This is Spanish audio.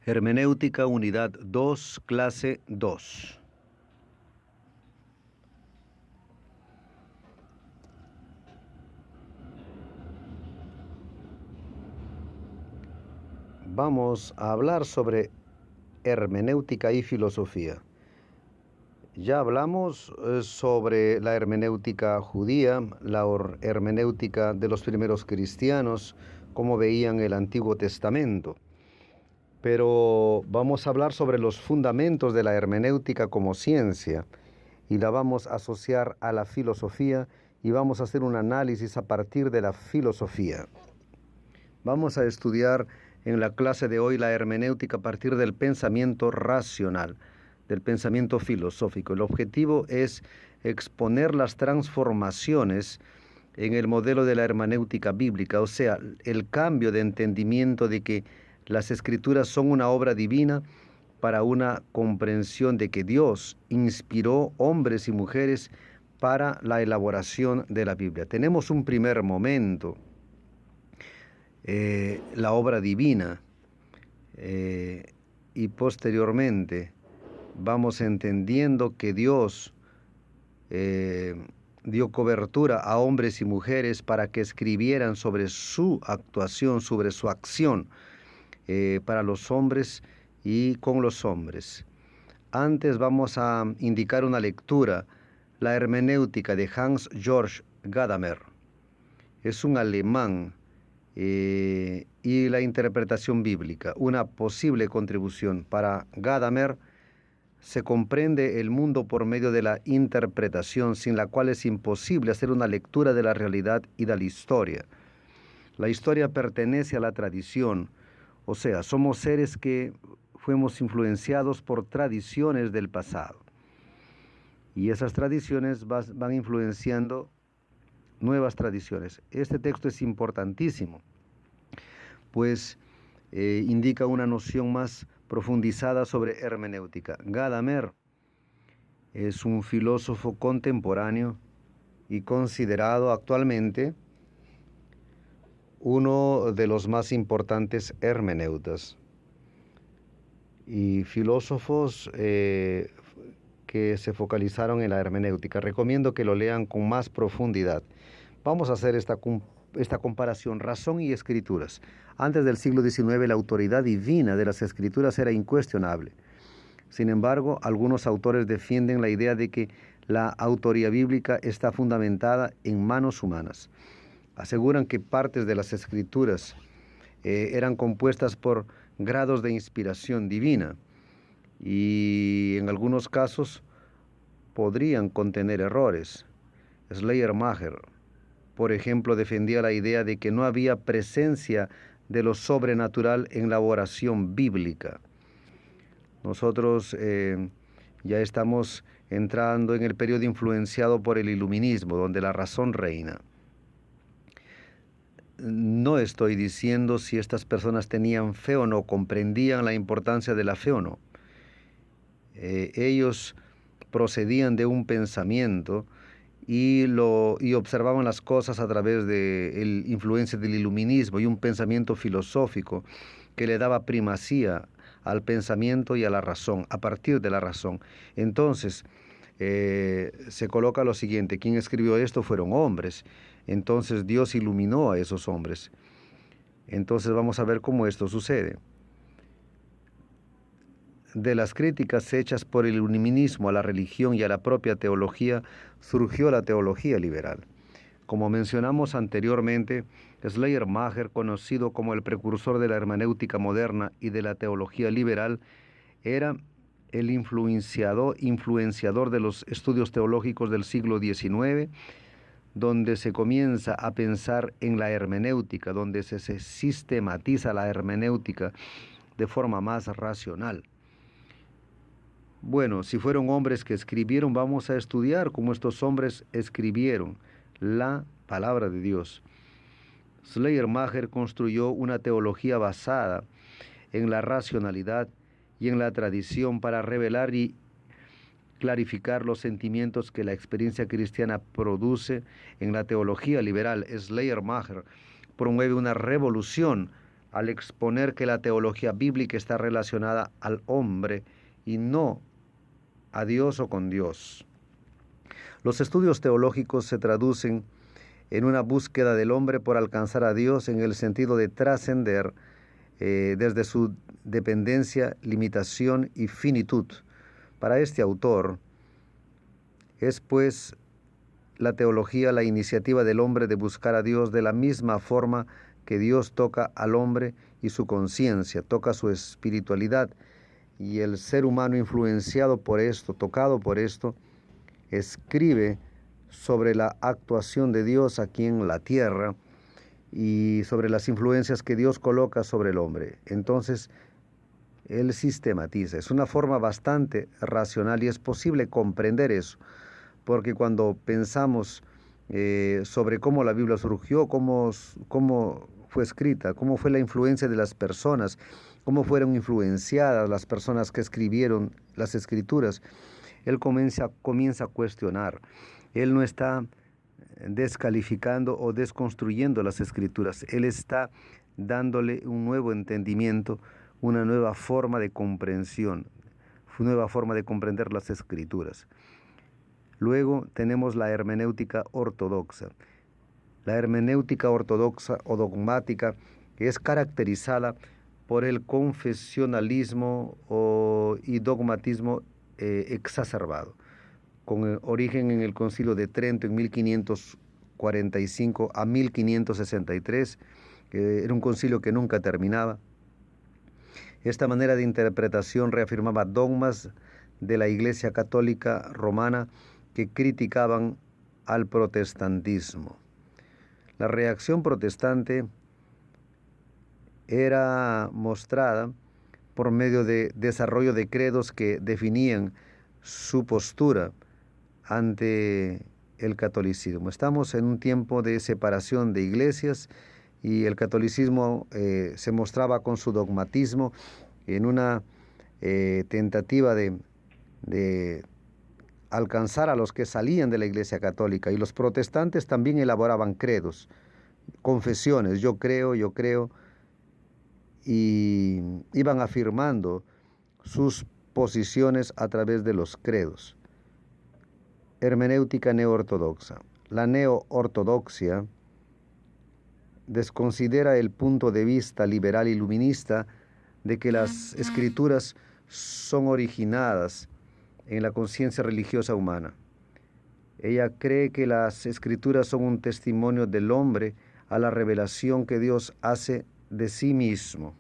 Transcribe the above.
Hermenéutica, unidad 2, clase 2. Vamos a hablar sobre hermenéutica y filosofía. Ya hablamos sobre la hermenéutica judía, la hermenéutica de los primeros cristianos, cómo veían el Antiguo Testamento. Pero vamos a hablar sobre los fundamentos de la hermenéutica como ciencia y la vamos a asociar a la filosofía y vamos a hacer un análisis a partir de la filosofía. Vamos a estudiar en la clase de hoy la hermenéutica a partir del pensamiento racional, del pensamiento filosófico. El objetivo es exponer las transformaciones en el modelo de la hermenéutica bíblica, o sea, el cambio de entendimiento de que las escrituras son una obra divina para una comprensión de que Dios inspiró hombres y mujeres para la elaboración de la Biblia. Tenemos un primer momento, la obra divina, y posteriormente vamos entendiendo que Dios dio cobertura a hombres y mujeres para que escribieran sobre su actuación, sobre su acción para los hombres y con los hombres. Antes vamos a indicar una lectura, la hermenéutica de Hans Georg Gadamer. Es un alemán, y la interpretación bíblica, una posible contribución. Para Gadamer se comprende el mundo por medio de la interpretación, sin la cual es imposible hacer una lectura de la realidad y de la historia. La historia pertenece a la tradición, o sea, somos seres que fuimos influenciados por tradiciones del pasado. Y esas tradiciones van influenciando nuevas tradiciones. Este texto es importantísimo, pues indica una noción más profundizada sobre hermenéutica. Gadamer es un filósofo contemporáneo y considerado actualmente uno de los más importantes hermeneutas y filósofos que se focalizaron en la hermenéutica. Recomiendo que lo lean con más profundidad. Vamos a hacer esta comparación, razón y escrituras. Antes del siglo XIX, la autoridad divina de las escrituras era incuestionable. Sin embargo, algunos autores defienden la idea de que la autoría bíblica está fundamentada en manos humanas. Aseguran que partes de las escrituras eran compuestas por grados de inspiración divina y en algunos casos podrían contener errores. Schleiermacher, por ejemplo, defendía la idea de que no había presencia de lo sobrenatural en la oración bíblica. Nosotros ya estamos entrando en el periodo influenciado por el iluminismo, donde la razón reina. No estoy diciendo si estas personas tenían fe o no, comprendían la importancia de la fe o no. Ellos procedían de un pensamiento y observaban las cosas a través de la influencia del iluminismo y un pensamiento filosófico que le daba primacía al pensamiento y a la razón, a partir de la razón. Entonces, se coloca lo siguiente: quien escribió esto fueron hombres, entonces Dios iluminó a esos hombres. Entonces vamos a ver cómo esto sucede. De las críticas hechas por el iluminismo a la religión y a la propia teología, surgió la teología liberal. Como mencionamos anteriormente, Schleiermacher, conocido como el precursor de la hermenéutica moderna y de la teología liberal, era el influenciador de los estudios teológicos del siglo XIX, donde se comienza a pensar en la hermenéutica, donde se sistematiza la hermenéutica de forma más racional. Bueno, si fueron hombres que escribieron, vamos a estudiar cómo estos hombres escribieron la palabra de Dios. Schleiermacher construyó una teología basada en la racionalidad y en la tradición para revelar y clarificar los sentimientos que la experiencia cristiana produce. En la teología liberal, Schleiermacher promueve una revolución al exponer que la teología bíblica está relacionada al hombre y no a Dios o con Dios. Los estudios teológicos se traducen en una búsqueda del hombre por alcanzar a Dios en el sentido de trascender desde su dependencia, limitación y finitud. Para este autor, es pues la teología la iniciativa del hombre de buscar a Dios de la misma forma que Dios toca al hombre y su conciencia, toca su espiritualidad, y el ser humano influenciado por esto, tocado por esto, escribe sobre la actuación de Dios aquí en la tierra y sobre las influencias que Dios coloca sobre el hombre. Entonces, él sistematiza. Es una forma bastante racional y es posible comprender eso, porque cuando pensamos sobre cómo la Biblia surgió, cómo fue escrita, cómo fue la influencia de las personas, cómo fueron influenciadas las personas que escribieron las Escrituras, él comienza a cuestionar. Él no está descalificando o desconstruyendo las Escrituras. Él está dándole un nuevo entendimiento, una nueva forma de comprensión, una nueva forma de comprender las Escrituras. Luego tenemos la hermenéutica ortodoxa. La hermenéutica ortodoxa o dogmática es caracterizada por el confesionalismo y dogmatismo exacerbado, con origen en el Concilio de Trento en 1545 a 1563, era un concilio que nunca terminaba. Esta manera de interpretación reafirmaba dogmas de la Iglesia Católica Romana que criticaban al protestantismo. La reacción protestante era mostrada por medio de desarrollo de credos que definían su postura ante el catolicismo. Estamos en un tiempo de separación de iglesias y el catolicismo se mostraba con su dogmatismo en una tentativa de alcanzar a los que salían de la Iglesia Católica, y los protestantes también elaboraban credos, confesiones, yo creo, y iban afirmando sus posiciones a través de los credos. Hermenéutica neoortodoxa. La neoortodoxia desconsidera el punto de vista liberal iluminista de que las escrituras son originadas en la conciencia religiosa humana. Ella cree que las escrituras son un testimonio del hombre a la revelación que Dios hace de sí mismo.